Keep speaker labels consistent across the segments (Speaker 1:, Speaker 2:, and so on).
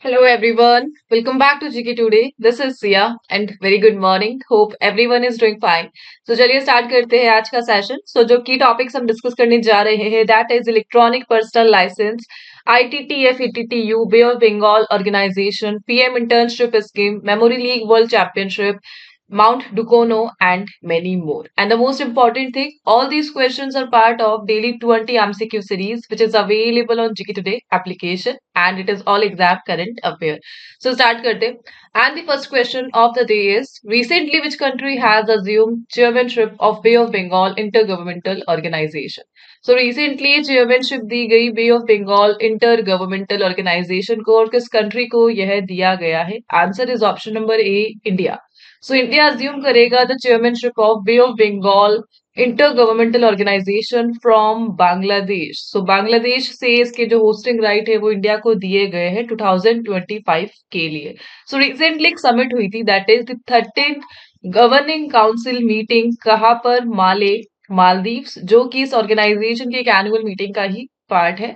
Speaker 1: Hello everyone, welcome back to GK Today. This is Sia and very good morning. Hope everyone is doing fine. So चलिए start करते हैं आज का session. जो की topics हम डिस्कस करने जा रहे हैं that is electronic personal licence, ITTF, ETTU, bay of Bengal organisation, PM internship scheme, memory league world championship, Mount Ducono, and many more. And the most important thing, all these questions are part of daily 20 MCQ series, which is available on GK Today application, and it is all exam current affair. So start karte. And the first question of the day is: recently, which country has assumed chairmanship of Bay of Bengal Intergovernmental Organization? So recently chairmanship दी गई Bay of Bengal inter governmental organisation को और किस country को यह दिया गया है? Answer is option number A, India. So India assume करेगा the chairmanship of Bay of Bengal Intergovernmental Organization from Bangladesh. So Bangladesh से इसके जो होस्टिंग राइट है वो इंडिया को दिए गए हैं 2025 के लिए. So recently एक समिट हुई थी that is the 13th governing council meeting. कहाँ पर? मालदीव्स, जो कि इस ऑर्गेनाइजेशन की एक एनुअल मीटिंग का ही पार्ट है.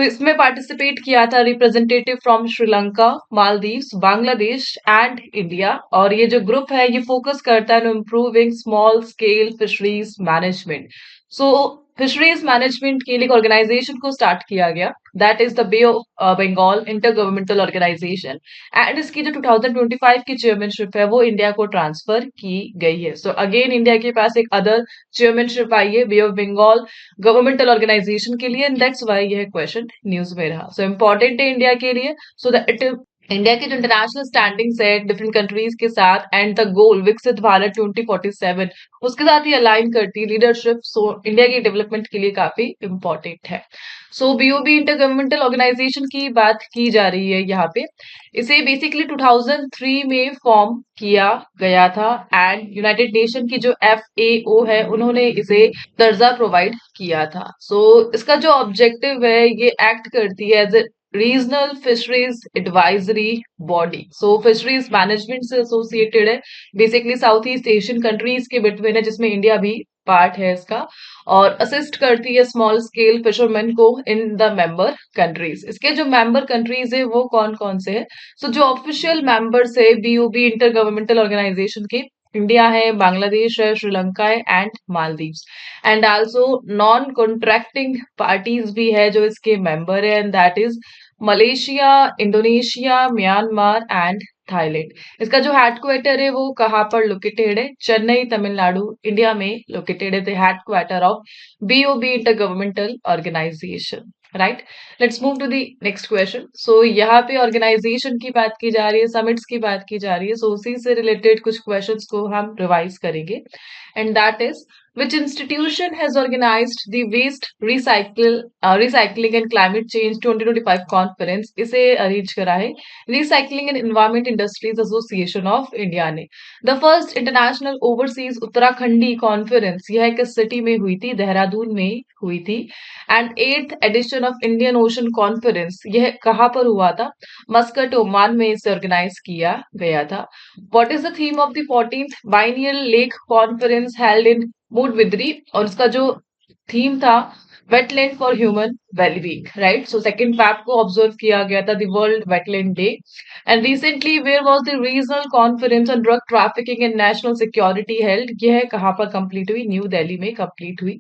Speaker 1: इसमें पार्टिसिपेट किया था representative from Sri Lanka, Maldives, Bangladesh and India. और ये जो ग्रुप है ये फोकस करता है improving small scale fisheries management. So fisheries management के लिए ऑर्गेनाइजेशन को स्टार्ट किया गया that is the Bay of Bengal inter governmental organisation. And इसकी जो 2025 की चेयरमैनशिप है वो इंडिया को ट्रांसफर की गई है. अगेन इंडिया के पास एक अदर चेयरमैनशिप आई है बे ऑफ बंगाल गवर्नमेंटल ऑर्गेनाइजेशन के लिए, एंड दैट्स व्हाई यह क्वेश्चन न्यूज में रहा. इम्पोर्टेंट है इंडिया के लिए. दैट इंडिया की जो इंटरनेशनल स्टैंडिंग्स है डिफरेंट कंट्रीज के साथ एंड द गोल विकसित भारत 2047 उसके साथ ही अलाइन करती है लीडरशिप. इंडिया की डेवलपमेंट के लिए काफी इंपॉर्टेंट है. बीओबी इंटर गवर्नमेंटल ऑर्गेनाइजेशन की बात की जा रही है यहाँ पे. इसे बेसिकली 2003 में फॉर्म किया गया था एंड यूनाइटेड नेशन की जो FAO है उन्होंने इसे दर्जा प्रोवाइड किया था. इसका जो ऑब्जेक्टिव है ये एक्ट करती है as a regional fisheries advisory body. Fisheries management से एसोसिएटेड है, basically South East Asian countries के बिटवीन है जिसमें इंडिया भी पार्ट है इसका, और असिस्ट करती है स्मॉल स्केल फिशरमैन को इन द मेंबर कंट्रीज. इसके जो मेंबर कंट्रीज है वो कौन कौन से है? जो ऑफिशियल मेंबर्स है बीओबी इंटर गवर्नमेंटल ऑर्गेनाइजेशन के, इंडिया है, बांग्लादेश है, श्रीलंका है and Maldives. And also non contracting parties भी है जो इसके मेंबर है, and that is Malaysia, Indonesia, Myanmar and Thailand. इसका जो हेडक्वार्टर है वो कहाँ पर लोकेटेड है? चेन्नई, तमिलनाडु, इंडिया में लोकेटेड है the headquarter of BOB inter governmental organisation. Right, let's move to the next question. यहाँ पे ऑर्गेनाइजेशन की बात की जा रही है, समिट्स की बात की जा रही है. उसी से रिलेटेड कुछ क्वेश्चंस को हम रिवाइज करेंगे, and that is which institution has organized the recycling and climate change 2025 conference? इसे अरेंज करा है recycling and environment industries association of India ने. The first international overseas Uttarakhandi conference यह किस सिटी में हुई थी? देहरादून में हुई थी. And eighth addition of Indian ocean conference यह कहाँ पर हुआ था? मस्कट, ओमान में इसे ऑर्गेनाइज किया गया था. What is the theme of the 14th biennial lake conference held in Moodbidri? और उसका जो थीम था wetland for human wellbeing. Right, 2 Feb को ऑब्जर्व किया गया था the world wetland day. And recently where was the regional conference on drug trafficking and national security held? यह कहाँ पर कंप्लीट हुई? न्यू दिल्ली में कंप्लीट हुई.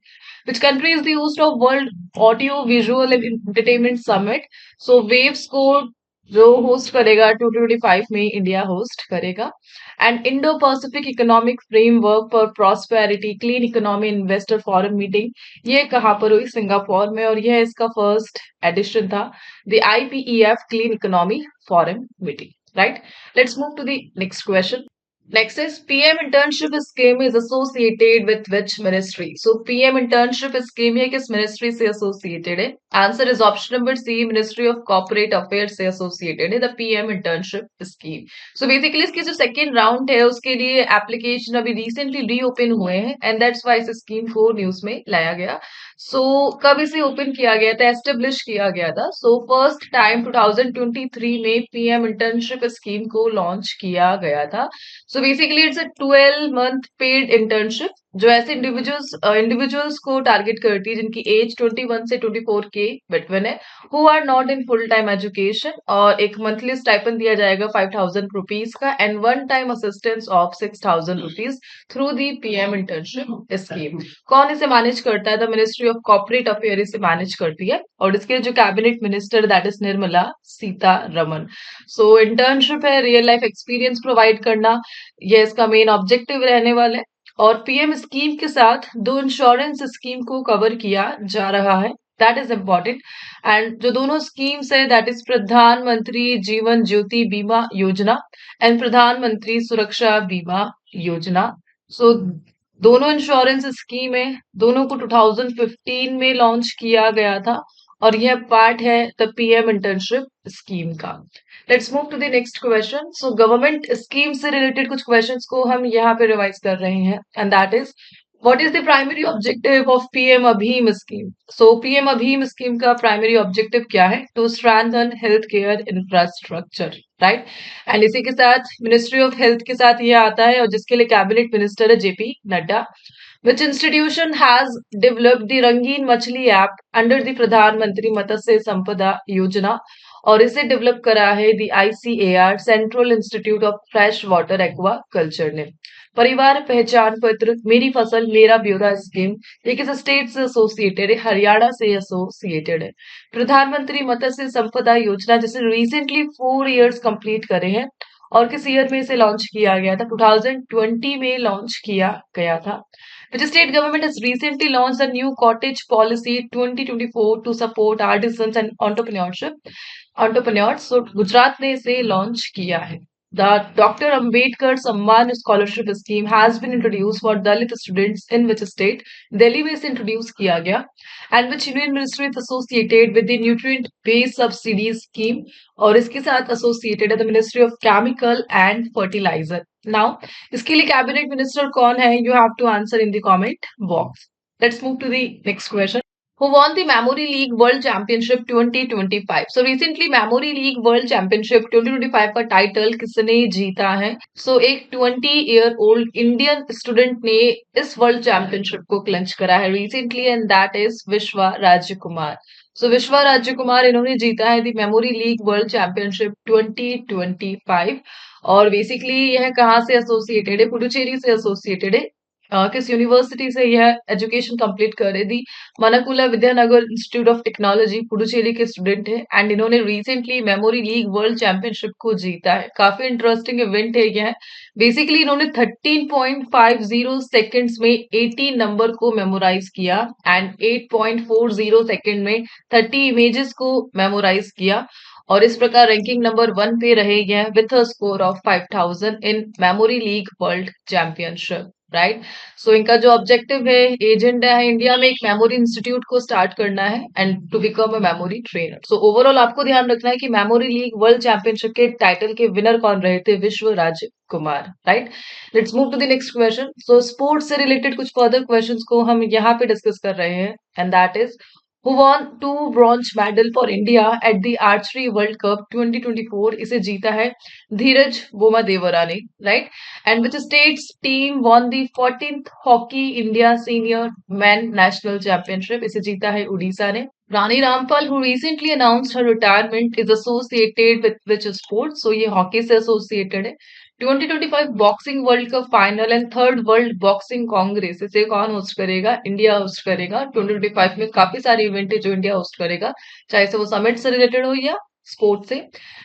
Speaker 1: Which country is the host of world audio visual and entertainment summit? Waves को जो host करेगा 2025 में इंडिया होस्ट करेगा. And Indo Pacific economic framework for prosperity clean economy investor forum meeting ये कहाँ पर हुई? सिंगापुर में, और यह इसका फर्स्ट एडिशन था the IPEF clean economy forum meeting. Right, let's move to the next question. Next is PM internship scheme is associated with which ministry? PM internship scheme है किस ministry से associated है? Answer is option number C, Ministry of Corporate Affairs से associated है the PM internship scheme. Basically इसकी जो second round है उसके लिए application अभी recently reopen हुए हैं, and that's why इस scheme को news में लाया गया. कब इसे ओपन किया गया था, एस्टेब्लिश किया गया था? फर्स्ट टाइम 2023 में PM इंटर्नशिप स्कीम को लॉन्च किया गया था. Basically it's a 12 month paid internship जो ऐसे इंडिविजुअल्स को टारगेट करती है जिनकी एज 21 से 24 के बिटवीन है, who are not in full time education, और एक मंथली स्टाइपेंड दिया जाएगा 5,000 रुपीज का and one time assistance of 6,000 rupees through the PM internship scheme. कौन इसे मैनेज करता है? The ministry of corporate affair इसे मैनेज करती है, और इसके जो cabinet minister that is Nirmala Sitharaman. So internship है रियल लाइफ एक्सपीरियंस प्रोवाइड करना, ये इसका मेन ऑब्जेक्टिव रहने वाला है। और पीएम स्कीम के साथ दो इंश्योरेंस स्कीम को कवर किया जा रहा है, दैट इज इम्पोर्टेंट। एंड जो दोनों स्कीम्स है दैट इज प्रधानमंत्री जीवन ज्योति बीमा योजना एंड प्रधानमंत्री सुरक्षा बीमा योजना। सो दोनों इंश्योरेंस स्कीम है, दोनों को 2015 में लॉन्च किया गया था, और यह पार्ट है द पीएम इंटर्नशिप स्कीम का। Let's move to the next question. So government scheme से रिलेटेड कुछ क्वेश्चंस को हम यहाँ पे रिवाइज कर रहे हैं, and that is what is the primary objective of PM अभीम स्कीम? सो पीएम अभीम स्कीम का प्राइमरी ऑब्जेक्टिव क्या है? To strengthen health care infrastructure, right. And इसी के साथ मिनिस्ट्री ऑफ हेल्थ के साथ ये आता है, और जिसके लिए कैबिनेट मिनिस्टर है JP Nadda. Which institution has developed the रंगीन मछली ऐप अंडर द प्रधानमंत्री मत्स्य संपदा योजना? और इसे डेवलप करा है the ICAR central institute of fresh water aqua culture ने। परिवार पहचान पत्र मेरी फसल मेरा ब्यौरा स्कीम ये किस स्टेट से एसोसिएटेड है? हरियाणा से एसोसिएटेड है। प्रधानमंत्री मत्स्य संपदा योजना जिसे रिसेंटली 4 इयर्स कंप्लीट करे हैं, और किस ईयर में इसे लॉन्च किया गया था? 2020 में लॉन्च किया गया था। Which state government has recently launched a new cottage policy 2024 to support artisans and entrepreneurs? So Gujarat ने इसे लॉन्च किया है। The Dr. Ambedkar Samman Scholarship Scheme has been introduced for Dalit students in which state? Delhi में इसे introduce किया गया। And which union ministry is associated with the nutrient based subsidy scheme? और इसके साथ एसोसिएटेड है the ministry of chemical and fertiliser. Now इसके लिए कैबिनेट मिनिस्टर कौन है? You have to answer in the comment box. Let's move to the next question. Who won the Memory League World Championship 2025? So recently Memory League World Championship 2025 का title किसने जीता है? एक 20 year old Indian student ने इस world championship को clutch करा है रिसेंटली, एंड दैट इज विश्वा राज्य कुमार। विश्वा राज्य कुमार इन्होंने जीता है the memory league world championship 2025। और बेसिकली यह कहाँ से एसोसिएटेड है? पुडुचेरी से एसोसिएटेड है। किस यूनिवर्सिटी से यह एजुकेशन कंप्लीट कर रही थी? Manakula Vidyanagar institute of technology Puducherry के स्टूडेंट है, एंड इन्होंने recently memory league world championship को जीता है। काफी इंटरेस्टिंग इवेंट है यह। बेसिकली इन्होंने 13.50 सेकेंड्स में 18 नंबर को मेमोराइज किया, एंड 8.40 सेकेंड में 30 इमेजेस को मेमोराइज किया, और इस प्रकार रैंकिंग नंबर 1 पे रहे यह with a score of 5000 in memory league world championship, right. इनका जो ऑब्जेक्टिव है, एजेंडा है, इंडिया में एक मेमोरी इंस्टीट्यूट को स्टार्ट करना है and to become a memory trainer. Overall आपको ध्यान रखना है कि मेमोरी लीग वर्ल्ड चैंपियनशिप के टाइटल के विनर कौन रहे थे? Vishwa Rajya Kumar, right. Let's move to the next question. Sports से रिलेटेड कुछ फर्दर क्वेश्चंस को हम यहाँ पे डिस्कस कर रहे हैं, and that is who won 2 bronze medal for India at the Archery World Cup 2024? इसे जीता है धीरज बोमादेवरा ने, right. And which states team won the 14th Hockey India Senior Men National Championship? इसे जीता है उड़ीसा ने। Rani Rampal, who recently announced her retirement, is associated with which sport? ये hockey से एसोसिएटेड है। 2025 boxing world cup final and third world boxing Congress इसे कौन host करेगा? इंडिया होस्ट करेगा। 2025 में काफी सारे इवेंट है जो इंडिया होस्ट करेगा, चाहे से वो समिट से रिलेटेड हो या स्पोर्ट्स से।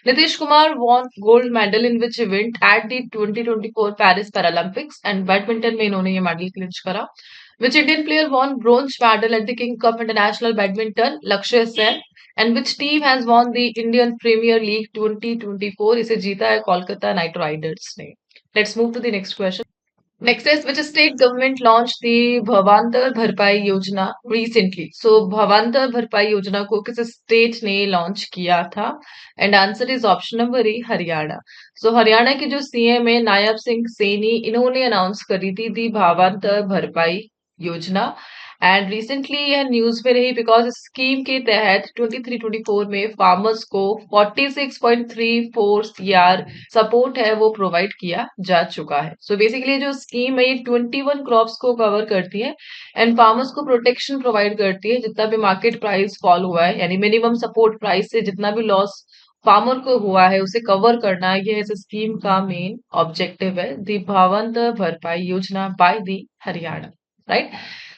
Speaker 1: Nitish Kumar won gold medal in which event at the 2024 Paris Paralympics? And badminton में इन्होंने ये मेडल क्लिंच करा। Which Indian player won bronze medal at the King Cup international badminton? Lakshya Sen. And which team has won the Indian Premier League 2024? इसे जीता है Kolkata Knight Riders ने। Let's move to the next question. Next is which state government launch the भावांतर भरपाई योजना recently? भावांतर भरपाई योजना को किस स्टेट ने लॉन्च किया था? And answer is option number ए, हरियाणा। हरियाणा के जो सीएम है नायब सिंह सैनी, इन्होंने अनाउंस करी थी दी भावांतर भरपाई योजना, एंड रिसेंटली यह न्यूज में रही बिकॉज इस स्कीम के तहत 23-24 में फार्मर्स को 46.34 सीआर सपोर्ट है वो प्रोवाइड किया जा चुका है। सो बेसिकली जो स्कीम है ये 21 क्रॉप्स को कवर करती है एंड फार्मर्स को प्रोटेक्शन प्रोवाइड करती है जितना भी मार्केट प्राइस फॉल हुआ है, यानी मिनिमम सपोर्ट प्राइस से जितना भी लॉस फार्मर को हुआ है उसे कवर करना, ये इस स्कीम का मेन ऑब्जेक्टिव है। दी Bhavant Bharpai Yojana by the Haryana, right.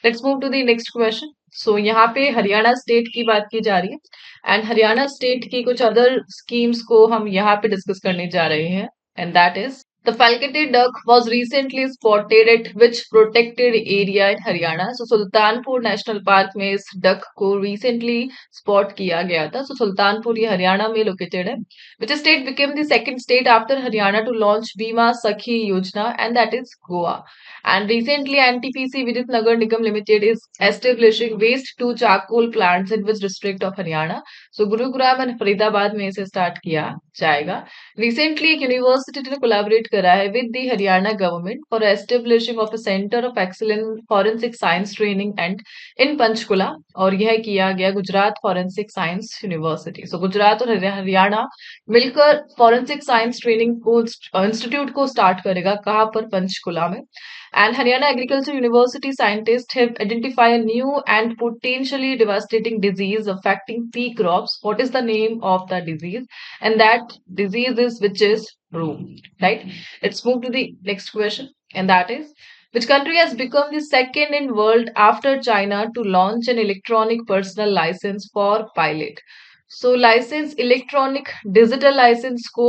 Speaker 1: Let's move to the next question. So यहाँ पे हरियाणा स्टेट की बात की जा रही है एंड हरियाणा स्टेट की कुछ अदर स्कीम्स को हम यहाँ पे डिस्कस करने जा रहे हैं and that is the falcate duck was recently spotted at which protected area in Haryana? So Sultanpur national park में इस डक को recently spot किया गया था। So सुल्तानपुर ये हरियाणा में लोकेटेड है। Which state became the second state after Haryana to launch Bima Sakhi Yojana, and that is Goa. And recently NTPC Vidit Nagar Nigam Limited is establishing waste to charcoal plants in which district of Haryana? So Gurugram and Faridabad में इसे start किया जाएगा। Recently एक university ने collaborate करा है with the Haryana government for establishing of a centre of excellence forensic science training and in Panchkula, और यह किया गया गुजरात फॉरेंसिक साइंस यूनिवर्सिटी। सो गुजरात और हरियाणा मिलकर फॉरेंसिक साइंस ट्रेनिंग को इंस्टीट्यूट को स्टार्ट करेगा, कहाँ पर? पंचकुला में। And Haryana Agriculture University scientists have identified a new and potentially devastating disease affecting pea crops. What is the name of the disease? And that disease is witch's brew, right? Let's move to the next question, and that is, which country has become the second in world after China to launch an electronic personal license for pilot? So licence electronic digital licence को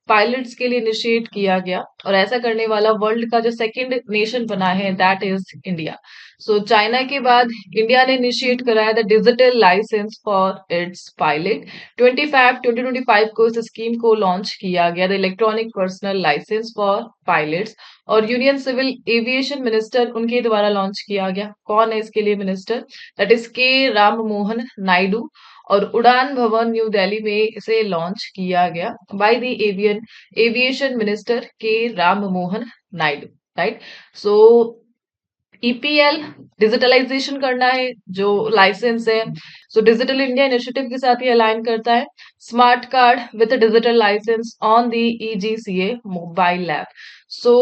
Speaker 1: pilots के लिए initiate किया गया और ऐसा करने वाला world का जो सेकंड नेशन बना है that is India. So China के बाद इंडिया ने इनिशिएट कराया the digital licence for its pilot. 2025 को इस स्कीम को लॉन्च किया गया, the electronic personal licence for pilots, और यूनियन सिविल एविएशन मिनिस्टर उनके द्वारा लॉन्च किया गया। कौन है इसके लिए मिनिस्टर? दैट इज के राम मोहन नायडू, और उड़ान भवन न्यू दिल्ली में इसे लॉन्च किया गया बाय द एविएशन मिनिस्टर के राम मोहन नायडू, राइट। सो ईपीएल डिजिटलाइजेशन करना है जो लाइसेंस है, सो डिजिटल इंडिया इनिशिएटिव के साथ ही अलाइन करता है। Smart card with digital licence on the eGCA mobile app, so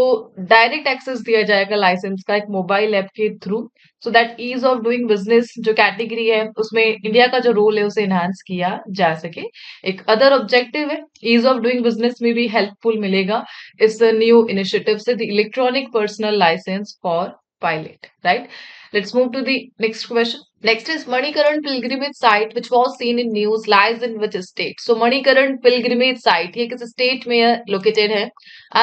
Speaker 1: direct access दिया जाएगा लाइसेंस का एक मोबाइल ऐप के through, so that ease of doing business जो कैटेगरी है उसमें इंडिया का जो रोल है उसे एनहांस किया जा सके। एक अदर ऑब्जेक्टिव है, ईज ऑफ डूइंग बिजनेस में भी हेल्पफुल मिलेगा इस न्यू इनिशिएटिव से, the electronic personal licence for pilot, right? Let's move to the next question. Next is Manikaran pilgrimage site which was seen in news lies in which state? So Manikaran pilgrimage site ये किस state में located है?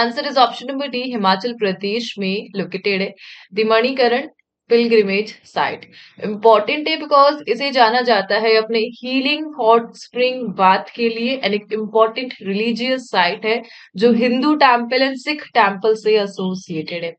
Speaker 1: Answer is option number D, Himachal Pradesh में located है the Manikaran pilgrimage site. Important है because इसे जाना जाता है अपने हीलिंग हॉट स्प्रिंग बाथ के लिए एंड एक इम्पॉर्टेंट रिलीजियस साइट है जो Hindu temple and Sikh temple से एसोसिएटेड है।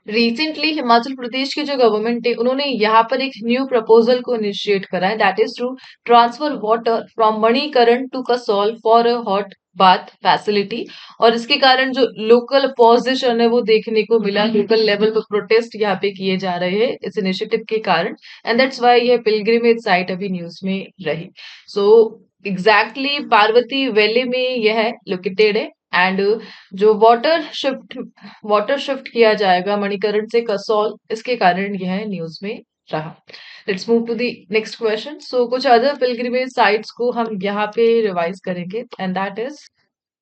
Speaker 1: रिसेंटली हिमाचल प्रदेश की जो गवर्नमेंट है उन्होंने यहाँ पर एक न्यू प्रपोजल को इनिशिएट करा है, that is to transfer water from Manikaran to Kasol for a hot bath facility, और इसके कारण जो लोकल अपोजिशन है वो देखने को मिला, लोकल लेवल पर प्रोटेस्ट यहाँ पे किए जा रहे हैं इस इनिशिएटिव के कारण, एंड दैट्स वाई ये पिलग्रिमेज साइट अभी न्यूज में रही। सो एग्जैक्टली पार्वती वैली में यह लोकेटेड है एंड जो वाटर शिफ्ट किया जाएगा मणिकरण से कसौल, इसके कारण यह न्यूज में रहा। Let's move to the next question. So कुछ अदर पिलग्रिमेज साइट्स को हम यहाँ पे रिवाइज करेंगे and that is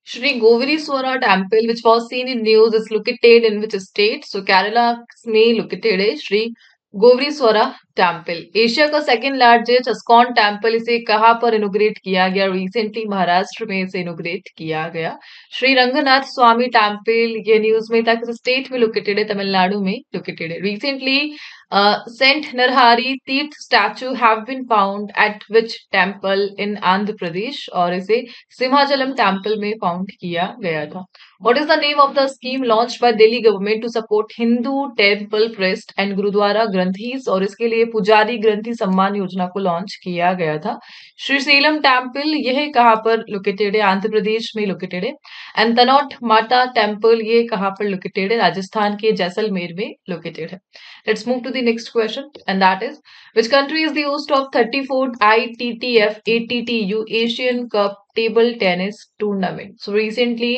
Speaker 1: Shri Gowrishwara temple which was seen in news is located in which state? So Kerala में लोकेटेड है श्री गोवरीश्वरा टेम्पल। एशिया का सेकंड लार्जेस्ट अस्कॉन टेम्पल, इसे कहाँ पर इनोग्रेट किया गया? रिसेंटली महाराष्ट्र में इसे इनोग्रेट किया गया। श्री रंगनाथ स्वामी टेम्पल ये न्यूज में था, किस स्टेट में लोकेटेड है? तमिलनाडु में लोकेटेड है। Recently saint Narahari Tirtha statue have been found at which temple in Andhra Pradesh, और इसे सिंहाचलम टेम्पल में फाउंड किया गया था। What is the name of the scheme launched by Delhi government to support Hindu temple priest and gurdwara ग्रंथीस, और इसके लिए पुजारी ग्रंथी सम्मान योजना को लॉन्च किया गया था। श्रीशैलम टेम्पल यह कहाँ पर लोकेटेड है? आंध्र प्रदेश में लोकेटेड है। एंड तनोट माता टेम्पल ये कहाँ पर लोकेटेड है? राजस्थान के जैसलमेर में लोकेटेड है। Let's move to the next question and that is which country is the host of 34th ITTF ATTU Asian Cup table tennis tournament? So recently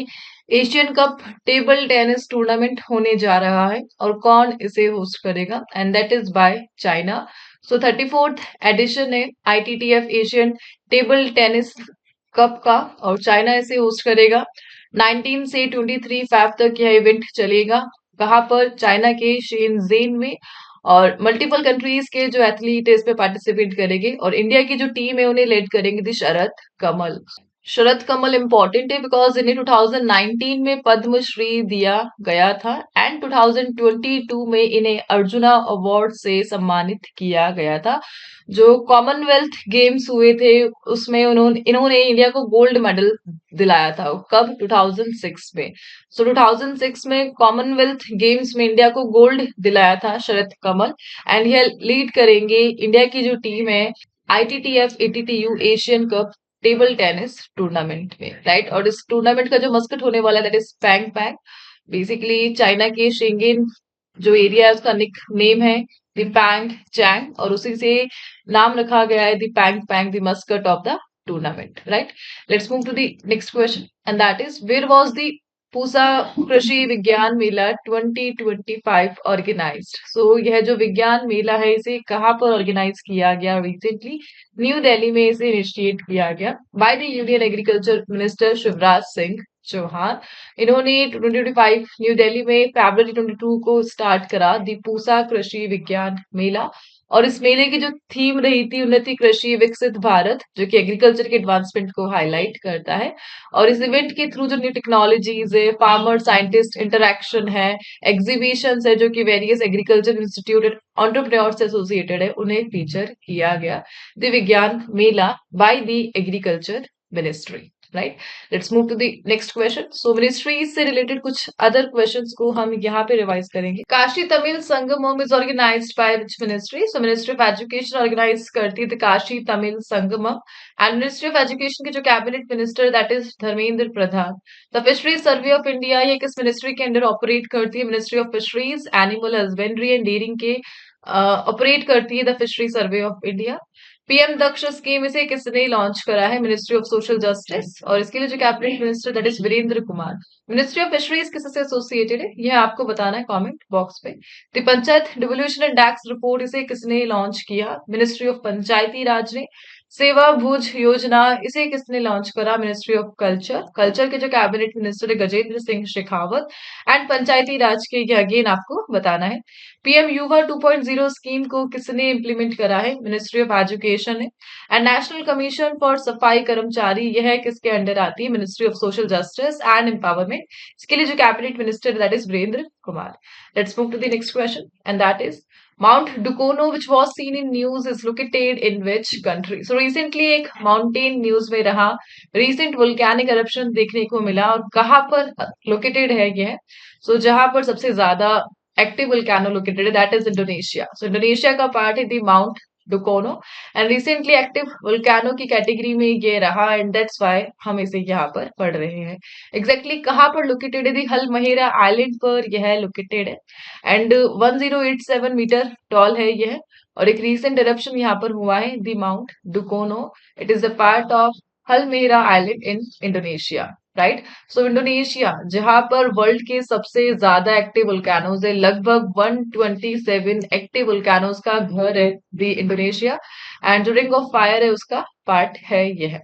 Speaker 1: Asian cup table tennis tournament होने जा रहा है और कौन इसे host करेगा? And that is by China. So 34th edition है ITTF Asian table tennis cup का और चाइना इसे होस्ट करेगा। 19 से 23 फेब तक यह इवेंट चलेगा। कहाँ पर? चाइना के शेनजेन में। और मल्टीपल कंट्रीज के जो एथलीट है इस पे पार्टिसिपेट करेंगे और इंडिया की जो टीम है उन्हें लेड करेंगे दी शरद कमल। शरद कमल इम्पॉर्टेंट है बिकॉज इन्हें 2019 में पद्म श्री दिया गया था एंड 2022 में इन्हें अर्जुना अवार्ड से सम्मानित किया गया था। जो कॉमनवेल्थ गेम्स हुए थे उसमें इन्होंने इंडिया को गोल्ड मेडल दिलाया था। कब? 2006 में। सो 2006 में कॉमनवेल्थ गेम्स में इंडिया को गोल्ड दिलाया था शरद कमल एंड यह लीड करेंगे इंडिया की जो टीम है ITTF ATTU Asian cup table tennis tournament में, राइट। और इस टूर्नामेंट का जो मस्कट होने वाला है that is Pang Pang. Basically China के शेंगेन जो एरिया है उसका निक नेम है द पैंग चैंग और उसी से नाम रखा गया है the Pang Pang the Muscat of the tournament, right. Let's move to the next question and that is where was the Pusa Krishi Vigyan Mela 2025 organised? सो यह जो विज्ञान मेला है इसे कहाँ पर ऑर्गेनाइज किया गया? रिसेंटली न्यू दिल्ली में इसे इनिशिएट किया गया by the union agriculture minister Shivraj Singh Chouhan. इन्होंने 2025 न्यू दिल्ली में फरवरी 22 को स्टार्ट करा दी पूसा कृषि विज्ञान मेला और इस मेले की जो थीम रही थी उन्नति कृषि विकसित भारत, जो कि एग्रीकल्चर के एडवांसमेंट को हाईलाइट करता है। और इस इवेंट के थ्रू जो न्यू टेक्नोलॉजीज है, फार्मर साइंटिस्ट इंटरेक्शन है, एग्जीबिशन है जो कि various agriculture institute and entrepreneur से एसोसिएटेड है, उन्हें फीचर किया गया the Vigyan Mela by the agriculture ministry, right. Let's move to the next question. So ministry से रिलेटेड कुछ अदर क्वेश्चंस को हम यहाँ पे रिवाइज करेंगे। Kashi Tamil Sangamam is organised by which ministry? So ministry of education organise करती है the Kashi Tamil Sangamam and ministry of education के जो cabinet minister that is Dharmendra Pradhan. The fisheries survey of India ये किस मिनिस्ट्री के अंडर ऑपरेट करती है? Ministry of fisheries animal husbandry and dairying के ऑपरेट करती है the fishery survey of India. PM Daksh scheme इसे किसने लॉन्च करा है? मिनिस्ट्री ऑफ सोशल जस्टिस और इसके लिए जो cabinet minister that is Virendra Kumar. Ministry of fisheries किससे एसोसिएटेड है यह आपको बताना है कमेंट बॉक्स पे। The panchayat devolution index report इसे किसने लॉन्च किया? मिनिस्ट्री ऑफ पंचायती राज ने। सेवा भुज योजना इसे किसने लॉन्च करा? Ministry of culture. कल्चर के जो कैबिनेट मिनिस्टर है गजेंद्र सिंह शेखावत एंड पंचायती राज के ये अगेन आपको बताना है। पीएम युवा 2.0 स्कीम को किसने इम्प्लीमेंट करा है? मिनिस्ट्री ऑफ एजुकेशन है। And national commission for Safai Karmachari यह किसके अंडर आती है? Ministry of social justice and empowerment. इसके लिए जो cabinet minister that is Virendra Kumar. Let's move to the next question and that is Mount Dukono, which was seen in news, is located in which country? So recently एक mountain news में रहा, recent volcanic eruption देखने को मिला और कहाँ पर located है यह? सो जहां पर सबसे ज्यादा एक्टिव वोल्केनो लोकेटेड है that is Indonesia. So Indonesia का पार्ट है the Mount Dukono and recently active volcano की कैटेगरी में ये रहा एंड दैट्स व्हाई हम इसे यहाँ पर पढ़ रहे हैं। एग्जैक्टली कहाँ पर लोकेटेड है? दी हलमहेरा आइलैंड पर यह लोकेटेड है एंड 1087 मीटर टॉल है यह और एक रीसेंट eruption यहाँ पर हुआ है the Mount Dukono. It is a part of Halmahera island in Indonesia, right. So Indonesia जहां पर वर्ल्ड के सबसे ज्यादा एक्टिव वोल्केनोज है, लगभग 127 एक्टिव वोल्केनोज का घर है दी इंडोनेशिया एंड जो रिंग ऑफ फायर है उसका पार्ट है यह।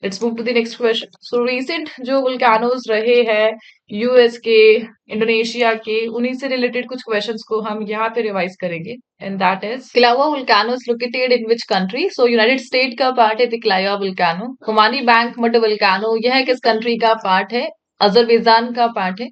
Speaker 1: Let's move to the next question. So recent जो वोल्केनोज रहे हैं यूएस के, इंडोनेशिया के, उन्हीं से रिलेटेड कुछ क्वेश्चंस को हम यहाँ पे रिवाइज करेंगे and that is Kilauea volcano is located in which country? So United State का पार्ट है the Kilauea volcano. Khumani bank mud volcano यह किस कंट्री का पार्ट है? अजरबैजान का पार्ट है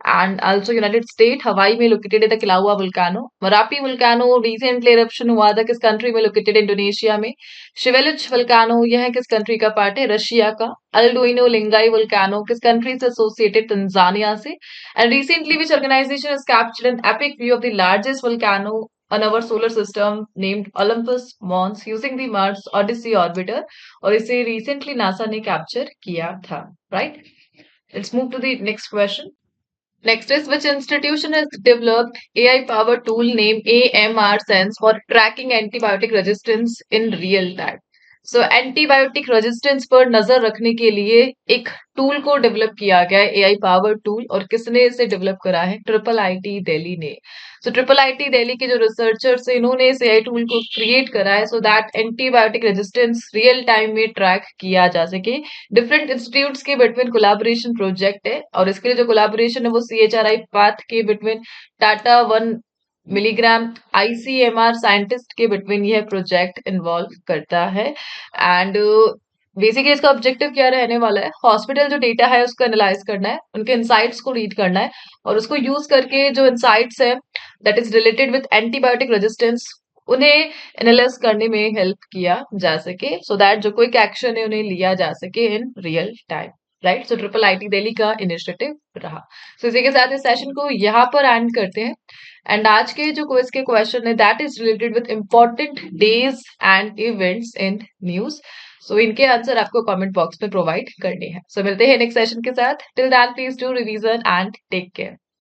Speaker 1: एंड आल्सो यूनाइटेड स्टेट हवाई में लोकेटेड है the Kilauea volcano. Marapi volcano recently eruption हुआ था किस कंट्री में? लोकेटेड इंडोनेशिया में। शिवेलिच वोल्केनो यह किस कंट्री का पार्ट है? रशिया का। अल्डोइनो लिंगाई वोल्केनो किस कंट्री से एसोसिएटेड? तंजानिया से। And recently which organisation has captured an epic view of the largest volcano on our solar system named Olympus Mons using the Mars Odyssey orbiter और इसे recently NASA ने capture किया था, right? Let's move to the next question. Next is which institution has developed AI powered tool named AMR Sense for tracking antibiotic resistance in real time? So antibiotic resistance पर नजर रखने के लिए एक tool को develop किया गया है एआई पावर टूल और किसने इसे डेवलप करा है ट्रिपल आईटी दिल्ली ने सो ट्रिपल आईटी दिल्ली के जो रिसर्चर्स है इन्होंने इस एआई टूल को क्रिएट करा है so that antibiotic resistance real time में ट्रैक किया जा सके डिफरेंट इंस्टीट्यूट्स के बिटवीन कोलैबोरेशन प्रोजेक्ट है और इसके लिए जो कोलैबोरेशन है वो सीएचआरआई पाथ के between Tata one milligram ICMR scientist के बिटवीन यह प्रोजेक्ट इन्वॉल्व करता है एंड बेसिकली इसका ऑब्जेक्टिव क्या रहने वाला है हॉस्पिटल जो डेटा है उसको एनालाइज करना है उनके इंसाइट्स को रीड करना है और उसको यूज करके जो इंसाइट्स है that is related with antibiotic resistance उन्हें एनालाइज करने में हेल्प किया जा सके सो दैट जो क्विक एक्शन है उन्हें लिया जा सके in real time right so triple IT Delhi का इनिशिएटिव रहा सो इसी के साथ इस सेशन को यहाँ पर एंड करते हैं एंड आज के जो क्विज के क्वेश्चन है that is related with important days and events in news so इनके आंसर आपको कमेंट बॉक्स में प्रोवाइड करने हैं सो मिलते हैं नेक्स्ट सेशन के साथ till that please do revision and take care